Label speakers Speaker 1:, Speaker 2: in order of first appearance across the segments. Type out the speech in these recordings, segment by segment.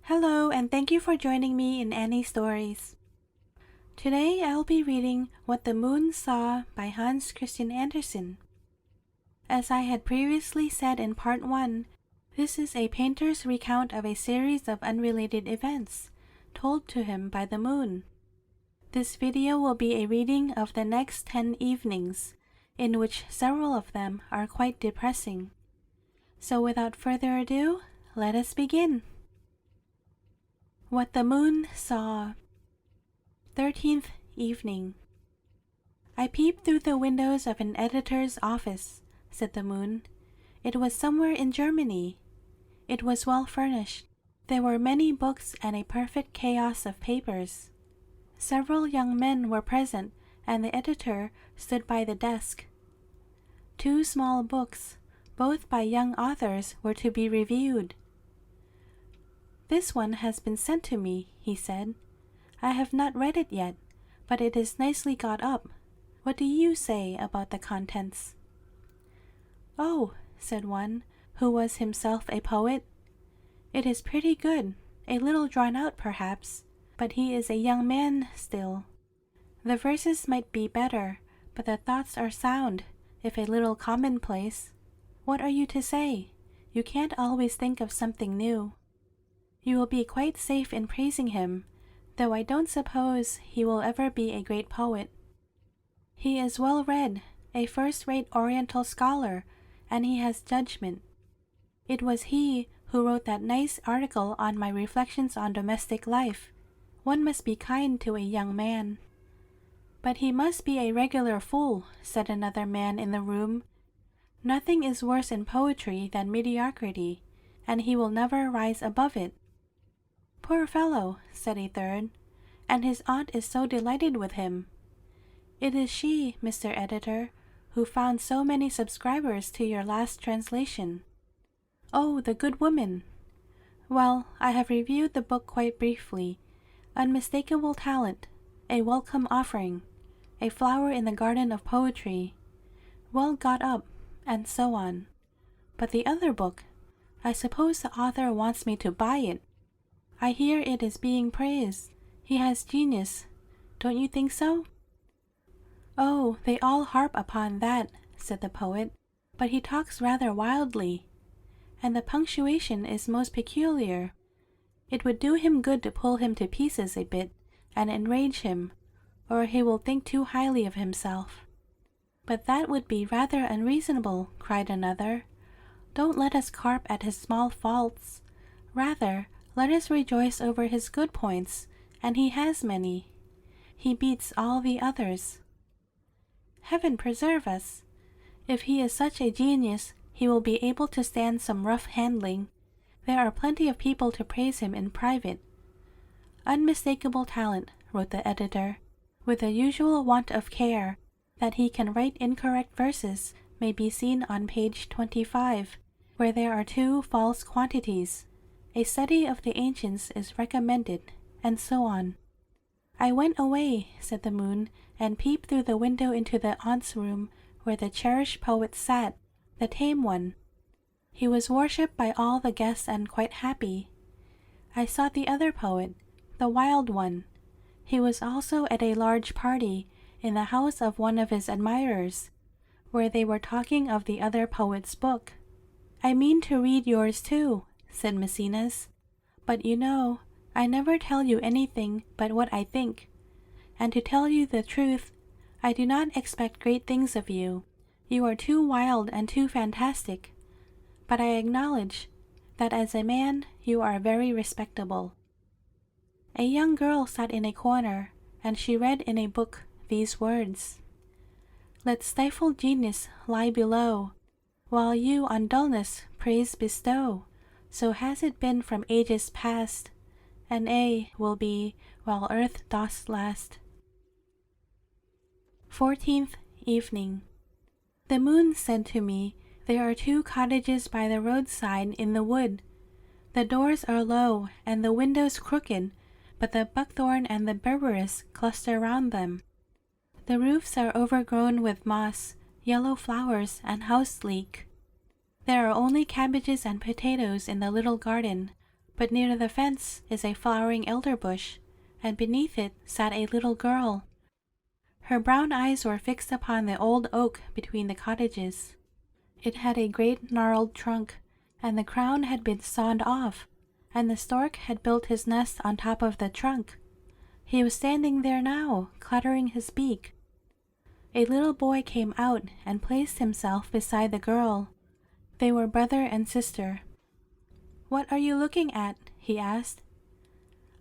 Speaker 1: Hello, and thank you for joining me in Annie Stories. Today I'll be reading What the Moon Saw by Hans Christian Andersen. As I had previously said in part 1, this is a painter's recount of a series of unrelated events, told to him by the moon. This video will be a reading of the next 10 evenings, in which several of them are quite depressing. So without further ado, let us begin. What the Moon Saw. 13th Evening. I peeped through the windows of an editor's office, said the moon. It was somewhere in Germany. It was well furnished. There were many books and a perfect chaos of papers. Several young men were present, and the editor stood by the desk. 2 small books, both by young authors, were to be reviewed. This one has been sent to me, he said. I have not read it yet, but it is nicely got up. What do you say about the contents? Oh, said one, who was himself a poet. It is pretty good, a little drawn out perhaps, but he is a young man still. The verses might be better, but the thoughts are sound, if a little commonplace. What are you to say? You can't always think of something new. You will be quite safe in praising him, though I don't suppose he will ever be a great poet. He is well read, a first-rate Oriental scholar, and he has judgment. It was he who wrote that nice article on my reflections on domestic life. One must be kind to a young man. But he must be a regular fool, said another man in the room. Nothing is worse in poetry than mediocrity, and he will never rise above it. Poor fellow, said a third, and his aunt is so delighted with him. It is she, Mr. Editor, who found so many subscribers to your last translation. Oh, the good woman! Well, I have reviewed the book quite briefly. Unmistakable talent, a welcome offering, a flower in the garden of poetry, well got up, and so on. But the other book, I suppose the author wants me to buy it. I hear it is being praised. He has genius. Don't you think so? Oh, they all harp upon that, said the poet, but he talks rather wildly, and the punctuation is most peculiar. It would do him good to pull him to pieces a bit, and enrage him, or he will think too highly of himself. But that would be rather unreasonable, cried another. Don't let us carp at his small faults. Rather, let us rejoice over his good points, and he has many. He beats all the others. Heaven preserve us! If he is such a genius, he will be able to stand some rough handling. There are plenty of people to praise him in private. Unmistakable talent, wrote the editor, with the usual want of care. That he can write incorrect verses may be seen on page 25, where there are 2 false quantities. A study of the ancients is recommended, and so on. I went away, said the moon, and peeped through the window into the aunt's room, where the cherished poet sat, the tame one. He was worshipped by all the guests and quite happy. I saw the other poet, the wild one. He was also at a large party, in the house of one of his admirers, where they were talking of the other poet's book. I mean to read yours too, said Maecenas, but you know, I never tell you anything but what I think, and to tell you the truth, I do not expect great things of you. You are too wild and too fantastic, but I acknowledge that as a man you are very respectable. A young girl sat in a corner, and she read in a book these words: Let stifled genius lie below, while you on dullness praise bestow. So has it been from ages past, and will be while earth doth last. 14th Evening. The moon said to me, There are 2 cottages by the roadside in the wood. The doors are low, and the windows crooked, but the buckthorn and the berberis cluster round them. The roofs are overgrown with moss, yellow flowers, and house leek. There are only cabbages and potatoes in the little garden, but near the fence is a flowering elder bush, and beneath it sat a little girl. Her brown eyes were fixed upon the old oak between the cottages. It had a great gnarled trunk, and the crown had been sawed off, and the stork had built his nest on top of the trunk. He was standing there now, clattering his beak. A little boy came out and placed himself beside the girl. They were brother and sister. "What are you looking at?" he asked.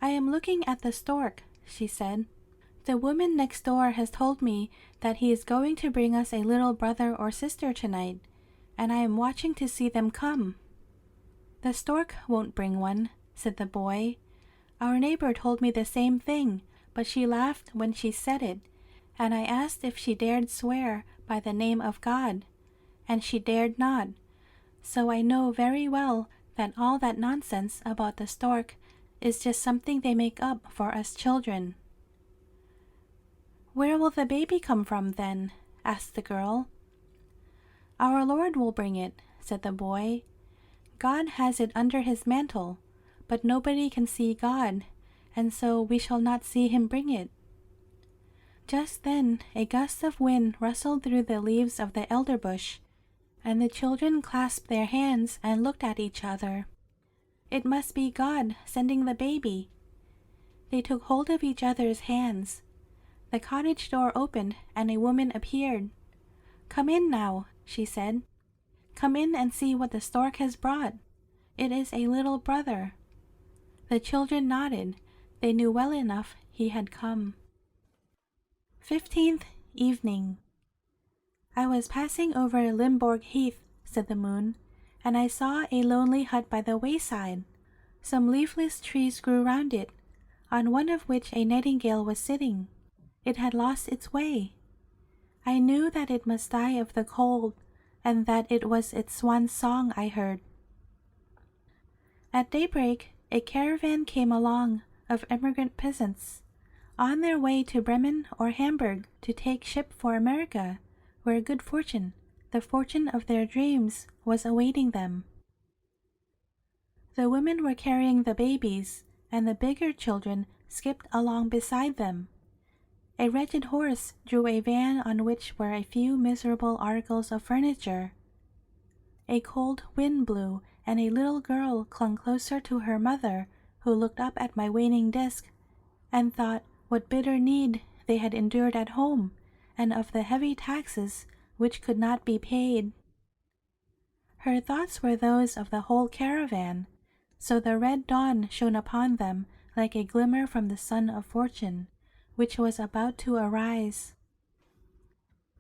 Speaker 1: "I am looking at the stork," she said. "The woman next door has told me that he is going to bring us a little brother or sister tonight, and I am watching to see them come." "The stork won't bring one," said the boy. "Our neighbor told me the same thing, but she laughed when she said it, and I asked if she dared swear by the name of God, and she dared not. So I know very well that all that nonsense about the stork is just something they make up for us children." "Where will the baby come from, then?" asked the girl. "Our Lord will bring it," said the boy. "God has it under his mantle, but nobody can see God, and so we shall not see him bring it." Just then a gust of wind rustled through the leaves of the elder bush, and the children clasped their hands and looked at each other. It must be God sending the baby. They took hold of each other's hands. The cottage door opened and a woman appeared. "Come in now," she said. "Come in and see what the stork has brought. It is a little brother." The children nodded. They knew well enough he had come. 15th evening. "I was passing over Limborg Heath," said the moon, "and I saw a lonely hut by the wayside. Some leafless trees grew round it, on one of which a nightingale was sitting. It had lost its way. I knew that it must die of the cold, and that it was its swan song I heard. At daybreak, a caravan came along of emigrant peasants, on their way to Bremen or Hamburg to take ship for America, where good fortune, the fortune of their dreams, was awaiting them. The women were carrying the babies, and the bigger children skipped along beside them. A wretched horse drew a van on which were a few miserable articles of furniture. A cold wind blew, and a little girl clung closer to her mother, who looked up at my waning disk, and thought what bitter need they had endured at home, and of the heavy taxes which could not be paid. Her thoughts were those of the whole caravan, so the red dawn shone upon them like a glimmer from the sun of fortune, which was about to arise.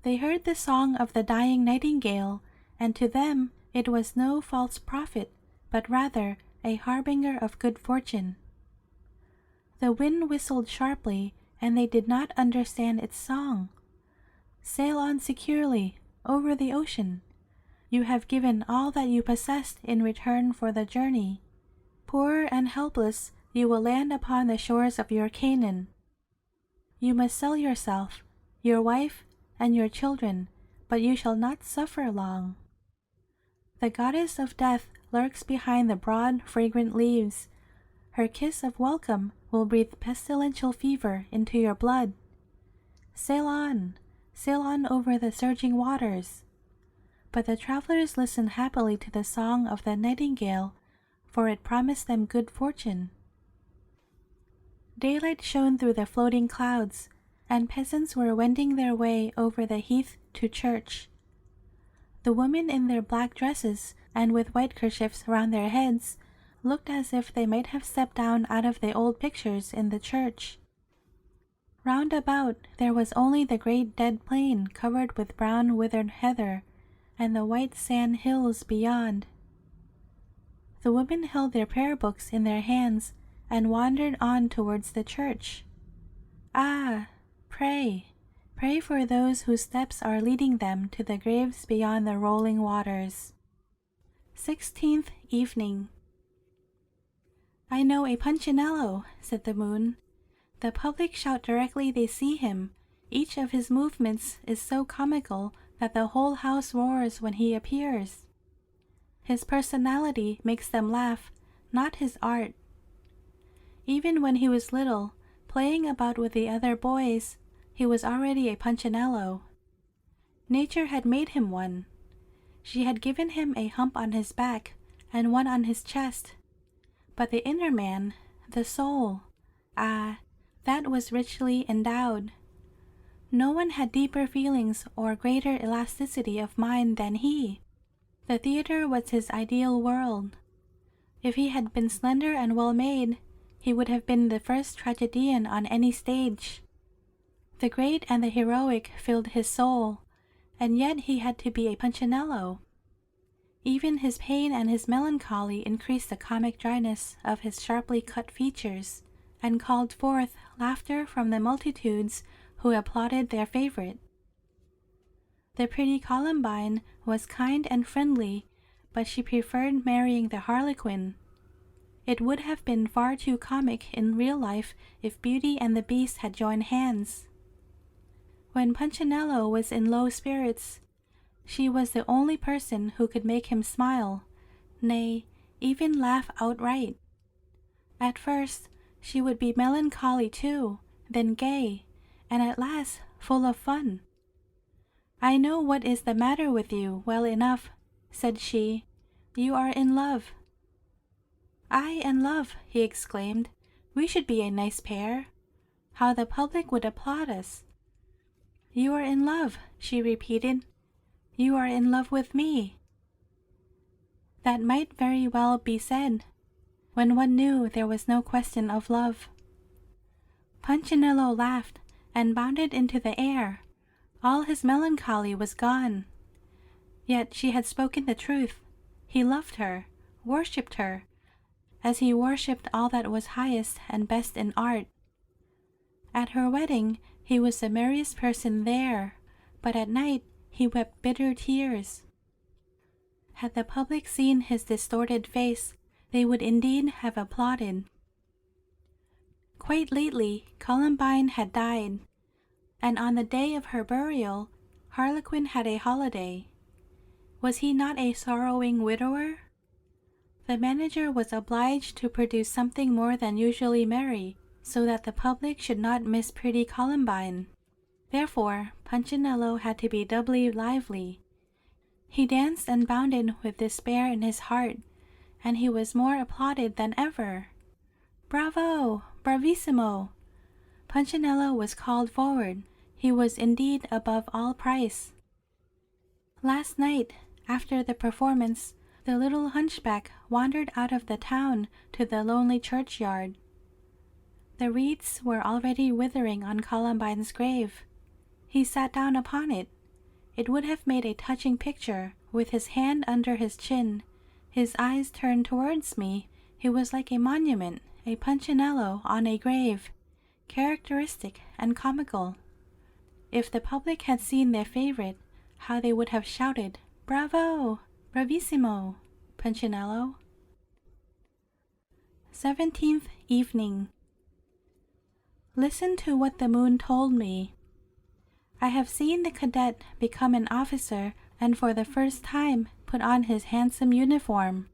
Speaker 1: They heard the song of the dying nightingale, and to them it was no false prophet, but rather a harbinger of good fortune. The wind whistled sharply, and they did not understand its song. Sail on securely over the ocean. You have given all that you possessed in return for the journey. Poor and helpless, you will land upon the shores of your Canaan. You must sell yourself, your wife, and your children, but you shall not suffer long. The goddess of death lurks behind the broad, fragrant leaves. Her kiss of welcome will breathe pestilential fever into your blood. Sail on over the surging waters. But the travelers listened happily to the song of the nightingale, for it promised them good fortune. Daylight shone through the floating clouds, and peasants were wending their way over the heath to church. The women in their black dresses and with white kerchiefs round their heads looked as if they might have stepped down out of the old pictures in the church. Round about there was only the great dead plain covered with brown withered heather, and the white sand hills beyond. The women held their prayer books in their hands and wandered on towards the church. Ah, pray for those whose steps are leading them to the graves beyond the rolling waters. 16th evening. "I know a Punchinello," said the moon. "The public shout directly they see him. Each of his movements is so comical that the whole house roars when he appears. His personality makes them laugh, not his art. Even when he was little, playing about with the other boys, he was already a Punchinello. Nature had made him one. She had given him a hump on his back and one on his chest. But the inner man, the soul, that was richly endowed. No one had deeper feelings or greater elasticity of mind than he. The theater was his ideal world. If he had been slender and well-made, he would have been the first tragedian on any stage. The great and the heroic filled his soul, and yet he had to be a Punchinello. Even his pain and his melancholy increased the comic dryness of his sharply cut features, and called forth laughter from the multitudes who applauded their favorite. The pretty Columbine was kind and friendly, but she preferred marrying the Harlequin. It would have been far too comic in real life if Beauty and the Beast had joined hands. When Punchinello was in low spirits, she was the only person who could make him smile, nay, even laugh outright. At first, she would be melancholy too, then gay, and at last full of fun. "I know what is the matter with you well enough," said she. "You are in love." "I in love," he exclaimed. "We should be a nice pair. How the public would applaud us." "You are in love," she repeated. "You are in love with me." That might very well be said, when one knew there was no question of love. Punchinello laughed and bounded into the air. All his melancholy was gone. Yet she had spoken the truth. He loved her, worshipped her, as he worshipped all that was highest and best in art. At her wedding, he was the merriest person there, but at night he wept bitter tears. Had the public seen his distorted face, they would indeed have applauded. Quite lately, Columbine had died, and on the day of her burial, Harlequin had a holiday. Was he not a sorrowing widower? The manager was obliged to produce something more than usually merry, so that the public should not miss pretty Columbine. Therefore, Punchinello had to be doubly lively. He danced and bounded with despair in his heart, and he was more applauded than ever. "Bravo! Bravissimo!" Punchinello was called forward. He was indeed above all price. Last night, after the performance, the little hunchback wandered out of the town to the lonely churchyard. The wreaths were already withering on Columbine's grave. He sat down upon it. It would have made a touching picture, with his hand under his chin, his eyes turned towards me. He was like a monument, a Punchinello on a grave, characteristic and comical. If the public had seen their favorite, how they would have shouted, "Bravo! Bravissimo! Punchinello!" 17th evening. Listen to what the moon told me. I have seen the cadet become an officer and for the first time put on his handsome uniform.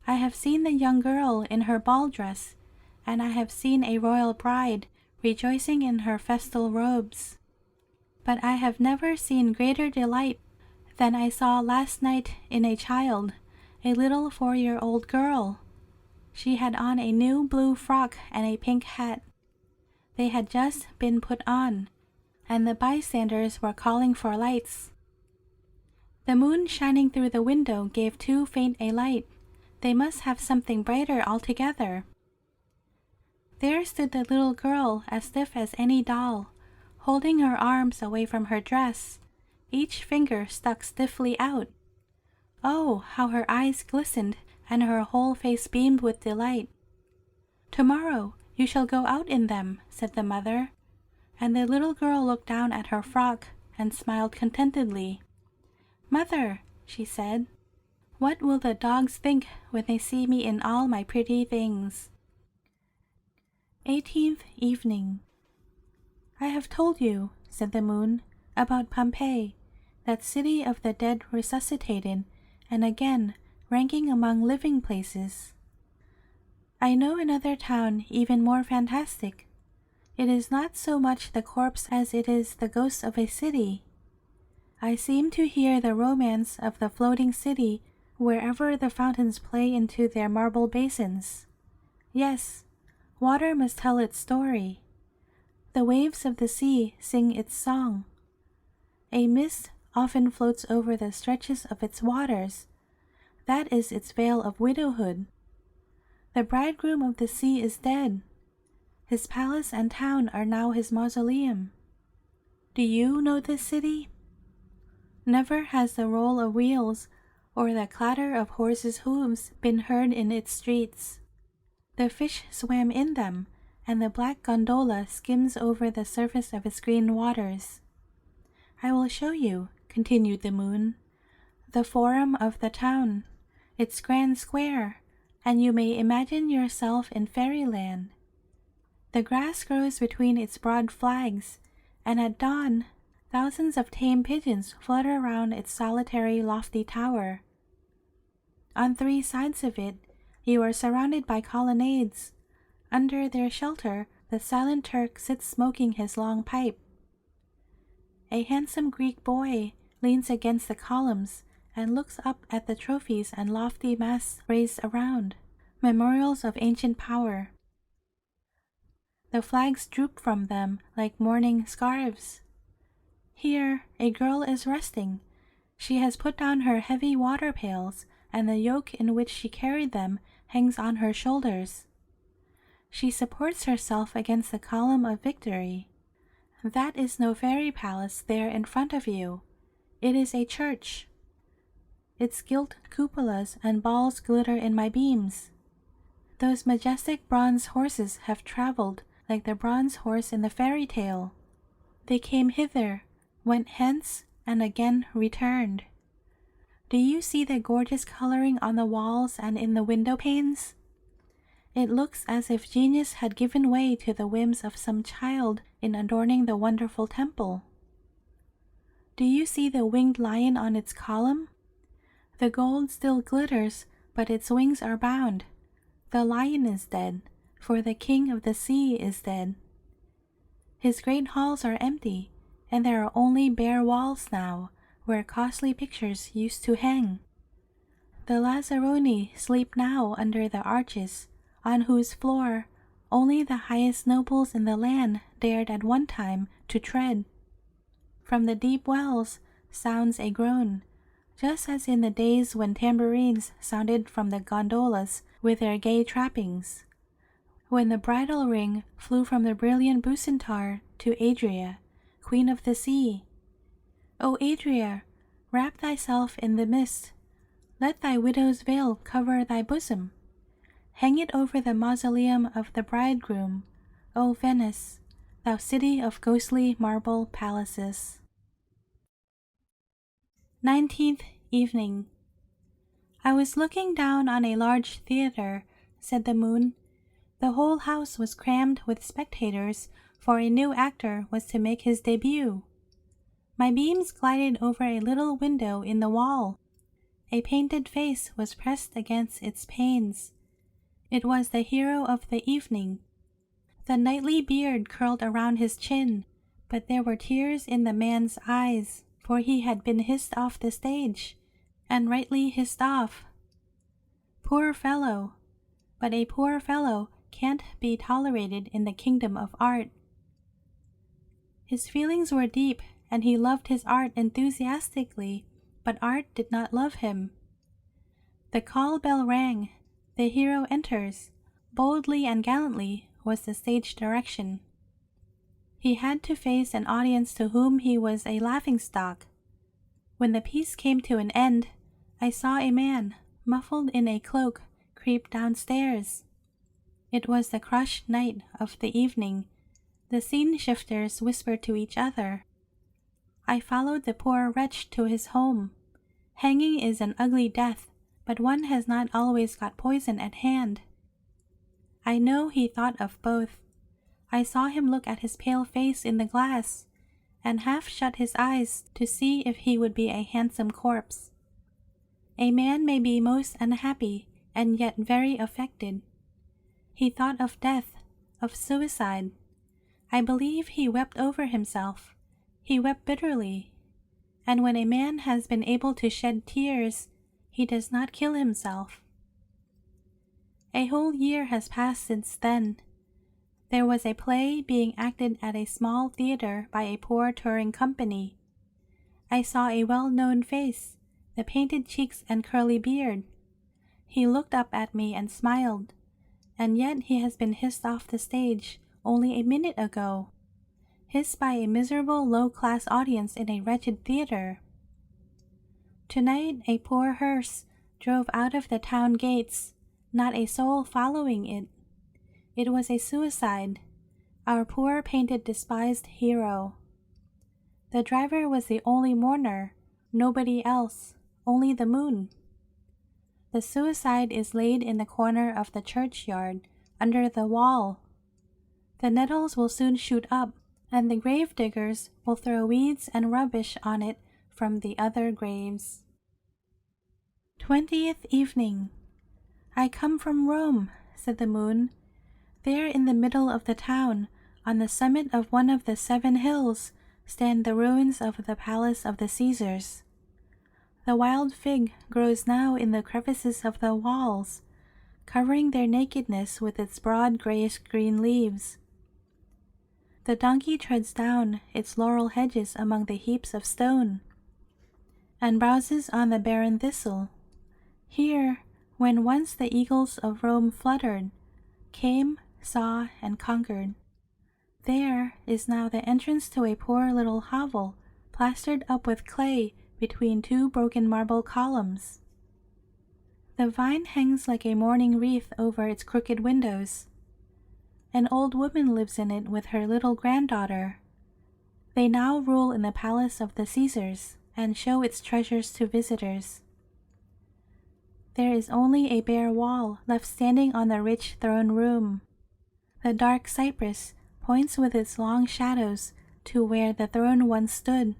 Speaker 1: I have seen the young girl in her ball dress, and I have seen a royal bride rejoicing in her festal robes. But I have never seen greater delight than I saw last night in a child, a little 4-year-old girl. She had on a new blue frock and a pink hat. They had just been put on, and the bystanders were calling for lights. The moon shining through the window gave too faint a light. They must have something brighter altogether. There stood the little girl as stiff as any doll, holding her arms away from her dress, each finger stuck stiffly out. Oh, how her eyes glistened and her whole face beamed with delight. "Tomorrow you shall go out in them," said the mother, and the little girl looked down at her frock and smiled contentedly. "Mother," she said, "what will the dogs think when they see me in all my pretty things?" 18th evening. "I have told you," said the moon, "about Pompeii, that city of the dead resuscitated, and again ranking among living places. I know another town even more fantastic. It is not so much the corpse as it is the ghost of a city. I seem to hear the romance of the floating city wherever the fountains play into their marble basins. Yes, water must tell its story. The waves of the sea sing its song. A mist often floats over the stretches of its waters. That is its veil of widowhood. The bridegroom of the sea is dead. His palace and town are now his mausoleum. Do you know this city? Never has the roll of wheels or the clatter of horses' hooves been heard in its streets. The fish swam in them, and the black gondola skims over the surface of its green waters. I will show you, continued the moon, the forum of the town, its grand square, and you may imagine yourself in fairyland. The grass grows between its broad flags, and at dawn thousands of tame pigeons flutter around its solitary lofty tower. On three sides of it, you are surrounded by colonnades. Under their shelter, the silent Turk sits smoking his long pipe. A handsome Greek boy leans against the columns and looks up at the trophies and lofty masts raised around, memorials of ancient power. The flags droop from them like mourning scarves. Here, a girl is resting. She has put down her heavy water pails, and the yoke in which she carried them hangs on her shoulders. She supports herself against the column of victory. That is no fairy palace there in front of you. It is a church. Its gilt cupolas and balls glitter in my beams. Those majestic bronze horses have traveled like the bronze horse in the fairy tale. They came hither, went hence, and again returned. Do you see the gorgeous coloring on the walls and in the window panes? It looks as if genius had given way to the whims of some child in adorning the wonderful temple. Do you see the winged lion on its column? The gold still glitters, but its wings are bound. The lion is dead, for the king of the sea is dead. His great halls are empty, and there are only bare walls now, where costly pictures used to hang. The Lazzaroni sleep now under the arches, on whose floor only the highest nobles in the land dared at one time to tread. From the deep wells sounds a groan, just as in the days when tambourines sounded from the gondolas with their gay trappings, when the bridal ring flew from the brilliant Bucentaur to Adria, queen of the sea. O Adria, wrap thyself in the mist. Let thy widow's veil cover thy bosom. Hang it over the mausoleum of the bridegroom, O Venice, thou city of ghostly marble palaces. 19th evening. I was looking down on a large theater, said the moon. The whole house was crammed with spectators, for a new actor was to make his debut. My beams glided over a little window in the wall. A painted face was pressed against its panes. It was the hero of the evening. The knightly beard curled around his chin, but there were tears in the man's eyes, for he had been hissed off the stage, and rightly hissed off. Poor fellow! But a poor fellow can't be tolerated in the kingdom of art. His feelings were deep, and he loved his art enthusiastically, but art did not love him. The call bell rang. The hero enters. Boldly and gallantly was the stage direction. He had to face an audience to whom he was a laughingstock. When the piece came to an end, I saw a man, muffled in a cloak, creep downstairs. It was the crushed knight of the evening. The scene shifters whispered to each other. I followed the poor wretch to his home. Hanging is an ugly death, but one has not always got poison at hand. I know he thought of both. I saw him look at his pale face in the glass, and half shut his eyes to see if he would be a handsome corpse. A man may be most unhappy, and yet very affected. He thought of death, of suicide. I believe he wept over himself. He wept bitterly. And when a man has been able to shed tears, he does not kill himself. A whole year has passed since then. There was a play being acted at a small theater by a poor touring company. I saw a well-known face, the painted cheeks and curly beard. He looked up at me and smiled, and yet he has been hissed off the stage only a minute ago. Hissed by a miserable low-class audience in a wretched theater. Tonight a poor hearse drove out of the town gates, not a soul following it. It was a suicide, our poor painted despised hero. The driver was the only mourner, nobody else, only the moon. The suicide is laid in the corner of the churchyard, under the wall. The nettles will soon shoot up, and the grave diggers will throw weeds and rubbish on it from the other graves. 20th evening. I come from Rome, said the moon. There in the middle of the town, on the summit of one of the 7 hills, stand the ruins of the palace of the Caesars. The wild fig grows now in the crevices of the walls, covering their nakedness with its broad grayish-green leaves. The donkey treads down its laurel hedges among the heaps of stone, and browses on the barren thistle. Here, when once the eagles of Rome fluttered, came, saw, and conquered. There is now the entrance to a poor little hovel, plastered up with clay between 2 broken marble columns. The vine hangs like a mourning wreath over its crooked windows. An old woman lives in it with her little granddaughter. They now rule in the palace of the Caesars and show its treasures to visitors. There is only a bare wall left standing on the rich throne room. The dark cypress points with its long shadows to where the throne once stood.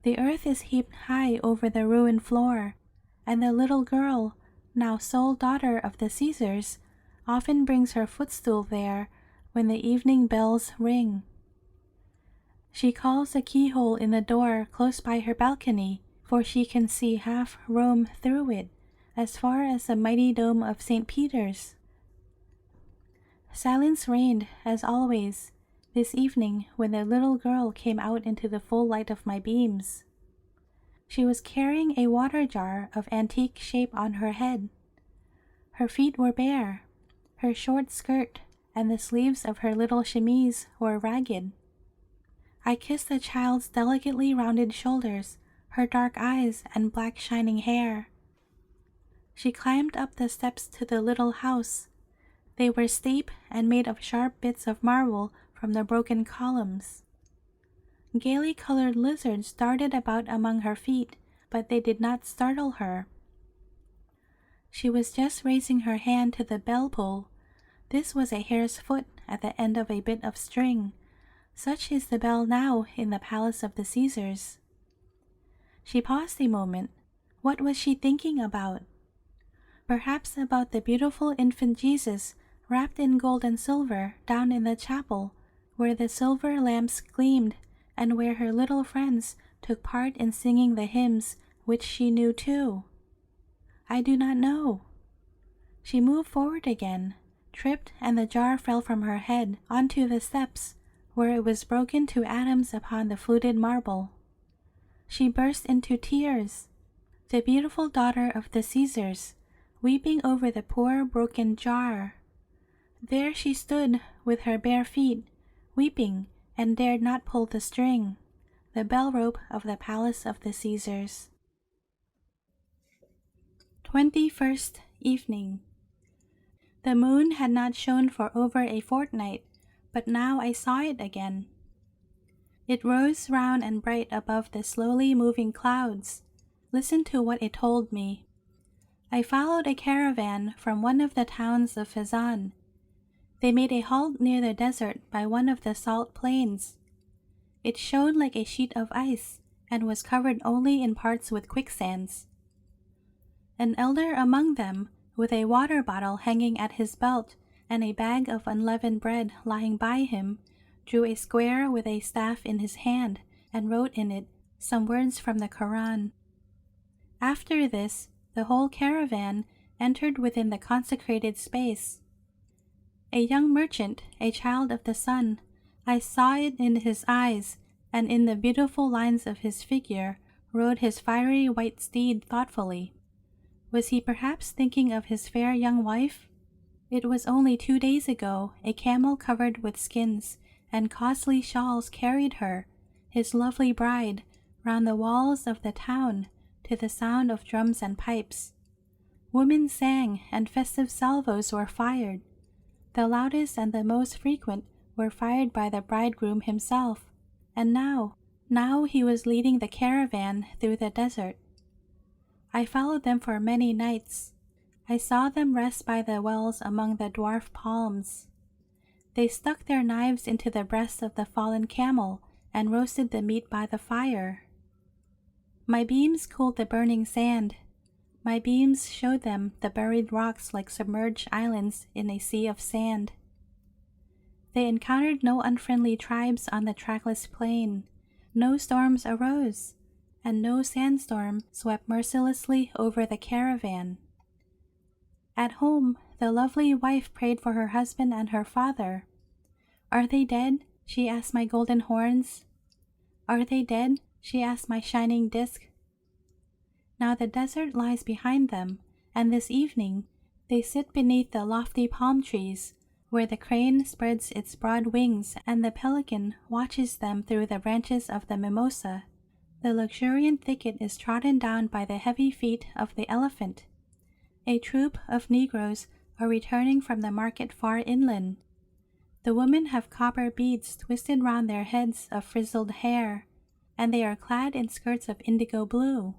Speaker 1: The earth is heaped high over the ruined floor, and the little girl, now sole daughter of the Caesars, often brings her footstool there when the evening bells ring. She calls a keyhole in the door close by her balcony, for she can see half Rome through it, as far as the mighty dome of St. Peter's. Silence reigned, as always, this evening when the little girl came out into the full light of my beams. She was carrying a water jar of antique shape on her head. Her feet were bare. Her short skirt and the sleeves of her little chemise were ragged. I kissed the child's delicately rounded shoulders, her dark eyes and black shining hair. She climbed up the steps to the little house. They were steep and made of sharp bits of marble from the broken columns. Gaily colored lizards darted about among her feet, but they did not startle her. She was just raising her hand to the bell pull. This was a hare's foot at the end of a bit of string. Such is the bell now in the palace of the Caesars. She paused a moment. What was she thinking about? Perhaps about the beautiful infant Jesus wrapped in gold and silver down in the chapel, where the silver lamps gleamed and where her little friends took part in singing the hymns which she knew too. I do not know. She moved forward again, tripped, and the jar fell from her head onto the steps, where it was broken to atoms upon the fluted marble. She burst into tears. The beautiful daughter of the Caesars, weeping over the poor broken jar. There she stood with her bare feet, weeping, and dared not pull the string, the bell rope of the palace of the Caesars. 21st evening. The moon had not shone for over a fortnight, but now I saw it again. It rose round and bright above the slowly moving clouds. Listen to what it told me. I followed a caravan from one of the towns of Fezzan. They made a halt near the desert by one of the salt plains. It shone like a sheet of ice, and was covered only in parts with quicksands. An elder among them, with a water bottle hanging at his belt and a bag of unleavened bread lying by him, drew a square with a staff in his hand and wrote in it some words from the Koran. After this, the whole caravan entered within the consecrated space. A young merchant, a child of the sun, I saw it in his eyes, and in the beautiful lines of his figure rode his fiery white steed thoughtfully. Was he perhaps thinking of his fair young wife? It was only 2 days ago a camel covered with skins and costly shawls carried her, his lovely bride, round the walls of the town to the sound of drums and pipes. Women sang, and festive salvos were fired. The loudest and the most frequent were fired by the bridegroom himself, and now he was leading the caravan through the desert. I followed them for many nights. I saw them rest by the wells among the dwarf palms. They stuck their knives into the breast of the fallen camel and roasted the meat by the fire. My beams cooled the burning sand. My beams showed them the buried rocks like submerged islands in a sea of sand. They encountered no unfriendly tribes on the trackless plain. No storms arose, and no sandstorm swept mercilessly over the caravan. At home, the lovely wife prayed for her husband and her father. "Are they dead?" she asked my golden horns. "Are they dead?" she asked my shining disk. Now the desert lies behind them, and this evening they sit beneath the lofty palm trees, where the crane spreads its broad wings and the pelican watches them through the branches of the mimosa. The luxuriant thicket is trodden down by the heavy feet of the elephant. A troop of Negroes are returning from the market far inland. The women have copper beads twisted round their heads of frizzled hair, and they are clad in skirts of indigo blue.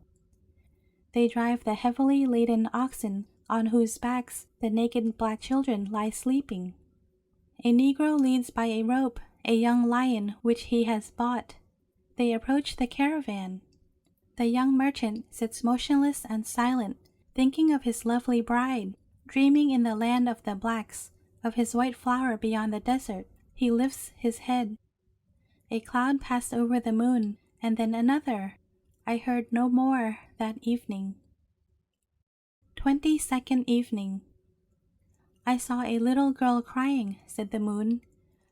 Speaker 1: They drive the heavily laden oxen on whose backs the naked black children lie sleeping. A Negro leads by a rope a young lion which he has bought. They approach the caravan. The young merchant sits motionless and silent, thinking of his lovely bride, dreaming in the land of the blacks, of his white flower beyond the desert. He lifts his head. A cloud passed over the moon, and then another. I heard no more that evening. 22nd evening. "I saw a little girl crying," said the moon.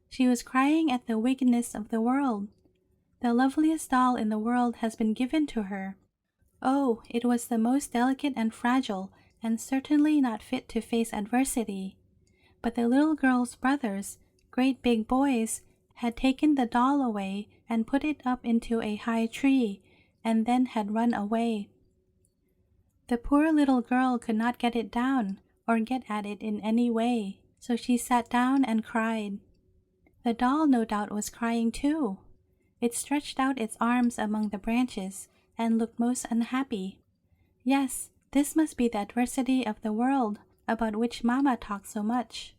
Speaker 1: "She was crying at the wickedness of the world. The loveliest doll in the world has been given to her. Oh, it was the most delicate and fragile, and certainly not fit to face adversity. But the little girl's brothers, great big boys, had taken the doll away and put it up into a high tree, and then had run away. The poor little girl could not get it down, or get at it in any way, so she sat down and cried. The doll no doubt was crying too. It stretched out its arms among the branches, and looked most unhappy. Yes, this must be the adversity of the world, about which Mamma talked so much.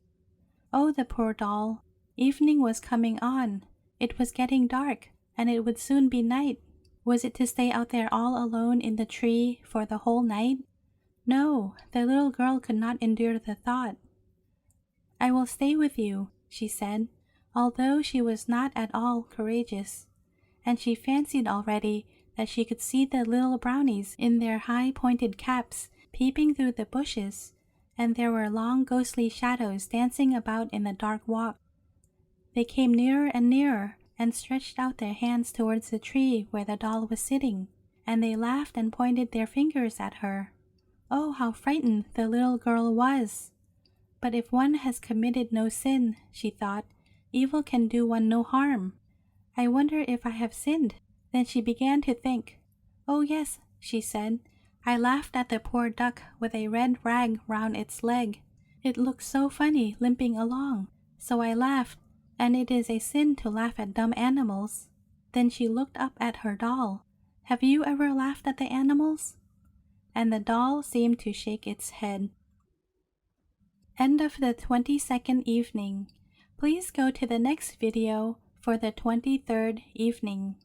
Speaker 1: Oh, the poor doll! Evening was coming on. It was getting dark, and it would soon be night. Was it to stay out there all alone in the tree for the whole night? No, the little girl could not endure the thought. "I will stay with you," she said, although she was not at all courageous, and she fancied already that she could see the little brownies in their high pointed caps peeping through the bushes, and there were long ghostly shadows dancing about in the dark walk. They came nearer and nearer, and stretched out their hands towards the tree where the doll was sitting, and they laughed and pointed their fingers at her. Oh, how frightened the little girl was! But if one has committed no sin, she thought, evil can do one no harm. I wonder if I have sinned? Then she began to think. "Oh yes," she said, "I laughed at the poor duck with a red rag round its leg. It looked so funny limping along, so I laughed, and it is a sin to laugh at dumb animals." Then she looked up at her doll. "Have you ever laughed at the animals?" And the doll seemed to shake its head. End of the 22nd evening. Please go to the next video for the 23rd evening.